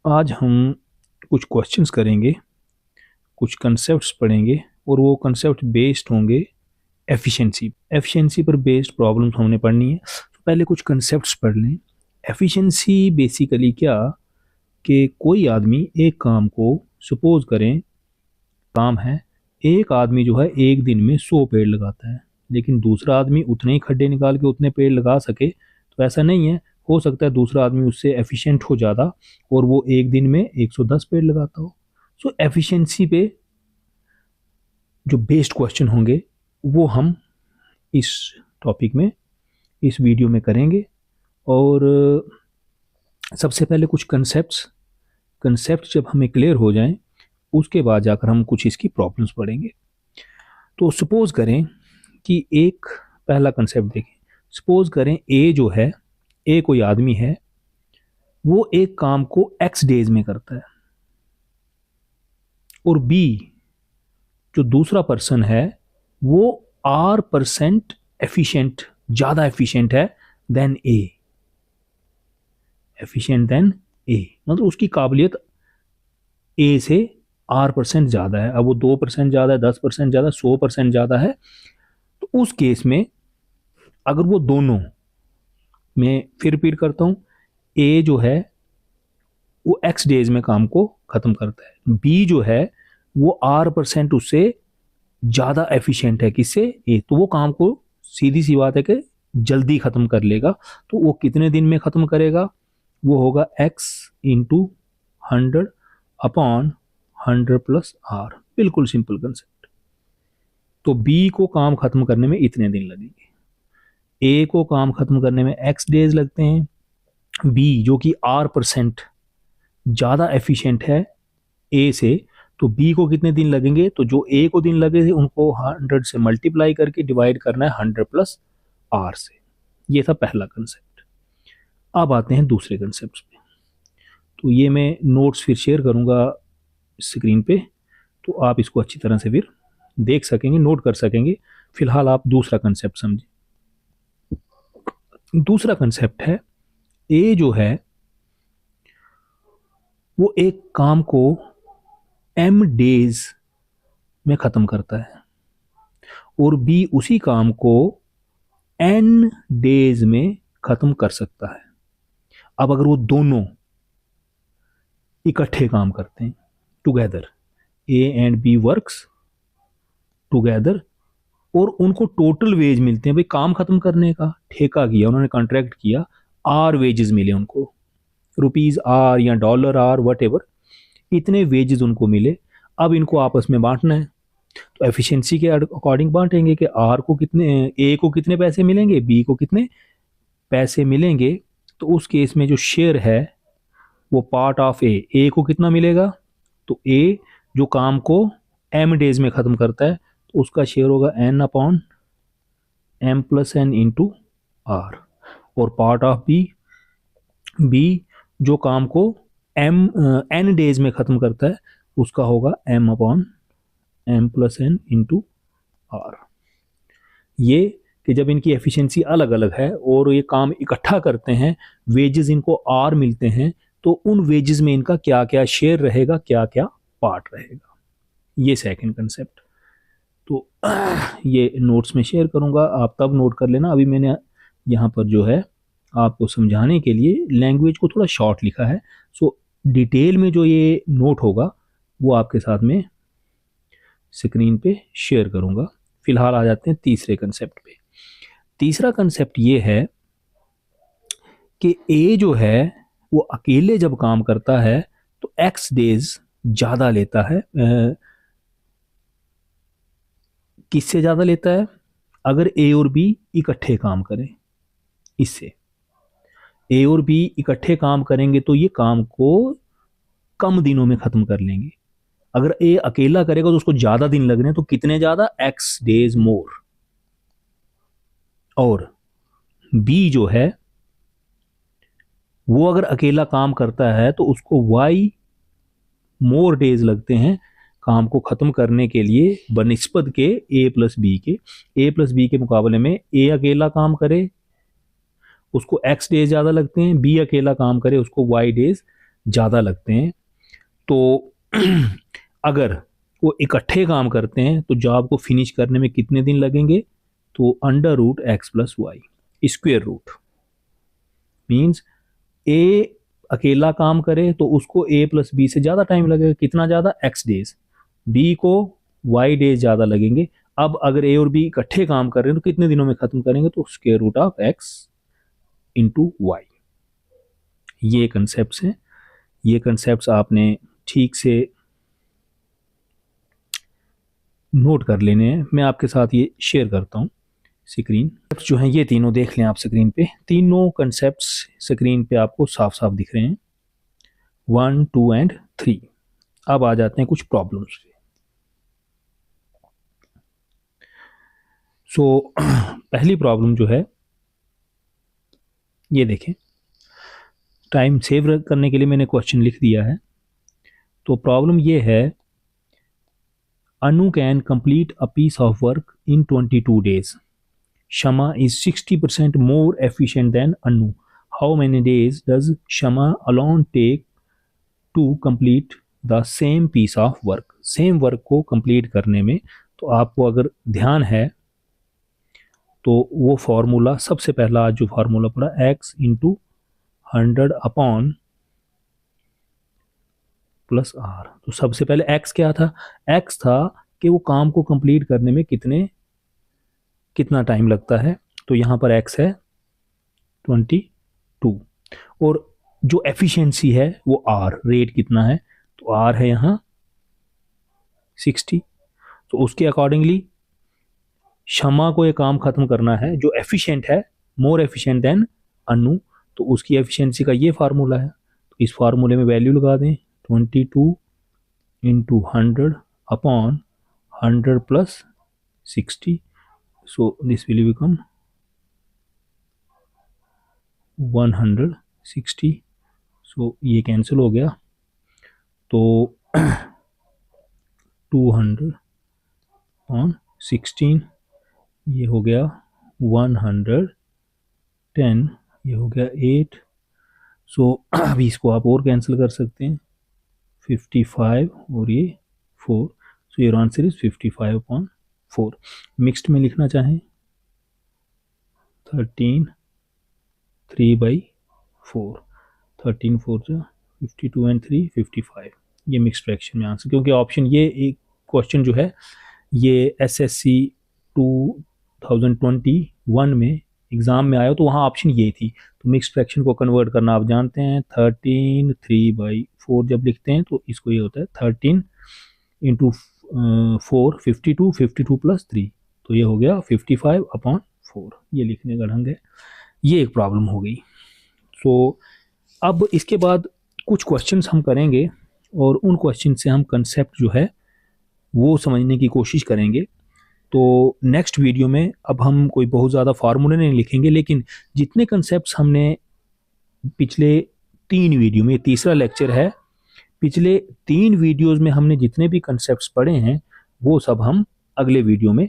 आज हम कुछ क्वेश्चंस करेंगे, कुछ कंसेप्ट्स पढ़ेंगे और वो कंसेप्ट बेस्ड होंगे एफिशिएंसी पर बेस्ड प्रॉब्लम्स हमने पढ़नी है। तो पहले कुछ कंसेप्ट्स पढ़ लें। एफिशिएंसी बेसिकली क्या कि कोई आदमी एक काम को, सपोज करें काम है, एक आदमी जो है एक दिन में 100 पेड़ लगाता है, लेकिन दूसरा आदमी उतने ही खड्डे निकाल के उतने पेड़ लगा सके, तो ऐसा नहीं है। हो सकता है दूसरा आदमी उससे एफिशिएंट हो ज़्यादा और वो एक दिन में 110 पेड़ लगाता हो। सो एफिशिएंसी पे जो बेस्ड क्वेश्चन होंगे वो हम इस टॉपिक में, इस वीडियो में करेंगे। और सबसे पहले कुछ कंसेप्ट जब हमें क्लियर हो जाएं, उसके बाद जाकर हम कुछ इसकी प्रॉब्लम्स पढ़ेंगे। तो सपोज करें कि एक पहला कंसेप्ट देखें। सपोज करें ए जो है, ए कोई आदमी है, वो एक काम को एक्स डेज में करता है और बी जो दूसरा पर्सन है वो R% एफिशिएंट, ज्यादा एफिशिएंट है देन ए, एफिशिएंट देन ए, मतलब उसकी काबिलियत ए से R% ज्यादा है। अब वो 2% ज्यादा है, 10% ज्यादा, 100% ज्यादा है, तो उस केस में अगर वो दोनों, मैं फिर रिपीट करता हूं, ए जो है वो एक्स डेज में काम को खत्म करता है, बी जो है वो R% उससे ज्यादा एफिशिएंट है, किससे, ए, तो वो काम को सीधी सी बात है कि जल्दी खत्म कर लेगा। तो वो कितने दिन में खत्म करेगा, वो होगा x into 100 upon 100 plus R। बिल्कुल सिंपल कंसेप्ट। तो B को काम खत्म करने में इतने दिन लगेंगे, A को काम खत्म करने में x डेज लगते हैं, B जो कि R% ज़्यादा एफिशिएंट है A से, तो B को कितने दिन लगेंगे, तो जो A को दिन लगे थे उनको 100 से मल्टीप्लाई करके डिवाइड करना है 100 प्लस R से। ये था पहला कंसेप्ट। अब आते हैं दूसरे कंसेप्ट पे। तो ये मैं नोट्स फिर शेयर करूँगा स्क्रीन पे, तो आप इसको अच्छी तरह से फिर देख सकेंगे, नोट कर सकेंगे। फिलहाल आप दूसरा कंसेप्ट समझिए। दूसरा कंसेप्ट है, ए जो है वो एक काम को m डेज में ख़त्म करता है और बी उसी काम को n डेज में ख़त्म कर सकता है। अब अगर वो दोनों इकट्ठे काम करते हैं together, A and B works together, और उनको टोटल वेज मिलते हैं, भाई काम खत्म करने का ठेका किया उन्होंने, कॉन्ट्रैक्ट किया, R वेजेस मिले उनको, रुपीज R या डॉलर R वट एवर, इतने वेजेस उनको मिले। अब इनको आपस में बांटना है, तो एफिशिएंसी के अकॉर्डिंग बांटेंगे कि R को कितने, A को कितने पैसे मिलेंगे, B को कितने पैसे मिलेंगे। तो उस केस में जो शेयर है वो पार्ट ऑफ ए को कितना मिलेगा, तो ए जो काम को m डेज में ख़त्म करता है तो उसका शेयर होगा n upon m plus n into R, और पार्ट ऑफ बी जो काम को n डेज में ख़त्म करता है उसका होगा m upon m plus n into R। ये कि जब इनकी एफिशिएंसी अलग अलग है और ये काम इकट्ठा करते हैं, वेजेस इनको R मिलते हैं, तो उन वेजेस में इनका क्या क्या शेयर रहेगा, क्या क्या पार्ट रहेगा। ये सेकंड कंसेप्ट। तो ये नोट्स में शेयर करूंगा, आप तब नोट कर लेना। अभी मैंने यहाँ पर जो है आपको समझाने के लिए लैंग्वेज को थोड़ा शॉर्ट लिखा है, सो डिटेल में जो ये नोट होगा वो आपके साथ में स्क्रीन पे शेयर करूंगा। फिलहाल आ जाते हैं तीसरे कंसेप्ट पे। तीसरा कंसेप्ट ये है कि ए जो है वो अकेले जब काम करता है तो एक्स डेज ज़्यादा लेता है। किससे ज़्यादा लेता है, अगर ए और बी इकट्ठे काम करें, इससे ए और बी इकट्ठे काम करेंगे तो ये काम को कम दिनों में ख़त्म कर लेंगे। अगर ए अकेला करेगा तो उसको ज़्यादा दिन लगने, तो कितने ज़्यादा, एक्स डेज मोर। और बी जो है वो अगर अकेला काम करता है तो उसको वाई मोर डेज लगते हैं काम को ख़त्म करने के लिए बनिस्बत के ए प्लस बी के। ए प्लस बी के मुकाबले में ए अकेला काम करे उसको एक्स डेज ज़्यादा लगते हैं, बी अकेला काम करे उसको वाई डेज ज़्यादा लगते हैं। तो अगर वो इकट्ठे काम करते हैं तो जॉब को फिनिश करने में कितने दिन लगेंगे? तो √x+y स्क्वायर रूट मीन्स ए अकेला काम करे तो उसको a+b से ज़्यादा टाइम लगेगा। कितना ज़्यादा? x days. b को y डेज ज़्यादा लगेंगे। अब अगर a और b इकट्ठे काम कर रहे हैं तो कितने दिनों में ख़त्म करेंगे? तो √x × y। ये कंसेप्ट हैं। ये कंसेप्ट आपने ठीक से नोट कर लेने हैं। मैं आपके साथ ये शेयर करता हूँ स्क्रीन जो है, ये तीनों देख लें आप स्क्रीन पे। तीनों कंसेप्ट्स स्क्रीन पे आपको साफ साफ दिख रहे हैं, 1, 2 एंड 3। अब आ जाते हैं कुछ प्रॉब्लम्स पे। सो पहली प्रॉब्लम जो है ये देखें, टाइम सेव करने के लिए मैंने क्वेश्चन लिख दिया है। तो प्रॉब्लम ये है, Anu can complete a piece of work in 22 days. Shama is 60% more efficient than Anu. How many days does Shama alone take to complete the same piece of work? Same work को complete करने में तो आपको अगर ध्यान है तो वो फार्मूला, सबसे पहला आज जो फार्मूला पड़ा, x × 100 अपॉन प्लस r। तो सबसे पहले x क्या था? x था कि वो काम को कंप्लीट करने में कितना टाइम लगता है। तो यहाँ पर x है 22 और जो एफिशिएंसी है वो r, रेट कितना है? तो r है यहाँ 60। तो उसके अकॉर्डिंगली शमा को ये काम खत्म करना है जो एफिशिएंट है, मोर एफिशिएंट देन अनु, तो उसकी एफिशिएंसी का ये फार्मूला है। तो इस फार्मूले में वैल्यू लगा दें, 22 × 100 upon 100 + 60। so this will become 160। so ये कैंसिल हो गया, तो 200 ऑन 16 ये हो गया 110, ये हो गया 8। सो अभी इसको आप और कैंसिल कर सकते हैं, 55 और ये 4। So your answer is 55/4। Mixed में लिखना चाहें 13 3/4, 13 4 जा 52 एंड 3 55। ये मिक्स्ड फ्रैक्शन में आंसर, क्योंकि ऑप्शन ये एक क्वेश्चन जो है ये SSC 2021 में एग्ज़ाम में आया तो वहाँ ऑप्शन ये थी। तो मिक्स्ड फ्रैक्शन को कन्वर्ट करना आप जानते हैं, 13 3/4 जब लिखते हैं तो इसको ये होता है 13 × 4 52, 52 + 3, तो ये हो गया 55/4। ये लिखने का ढंग है। ये एक प्रॉब्लम हो गई। सो अब इसके बाद कुछ क्वेश्चंस हम करेंगे और उन क्वेश्चन से हम कंसेप्ट जो है वो समझने की कोशिश करेंगे। तो नेक्स्ट वीडियो में अब हम कोई बहुत ज़्यादा फार्मूले नहीं लिखेंगे, लेकिन जितने कंसेप्ट्स हमने पिछले 3 वीडियो में, तीसरा लेक्चर है, पिछले 3 वीडियोस में हमने जितने भी कंसेप्ट्स पढ़े हैं वो सब हम अगले वीडियो में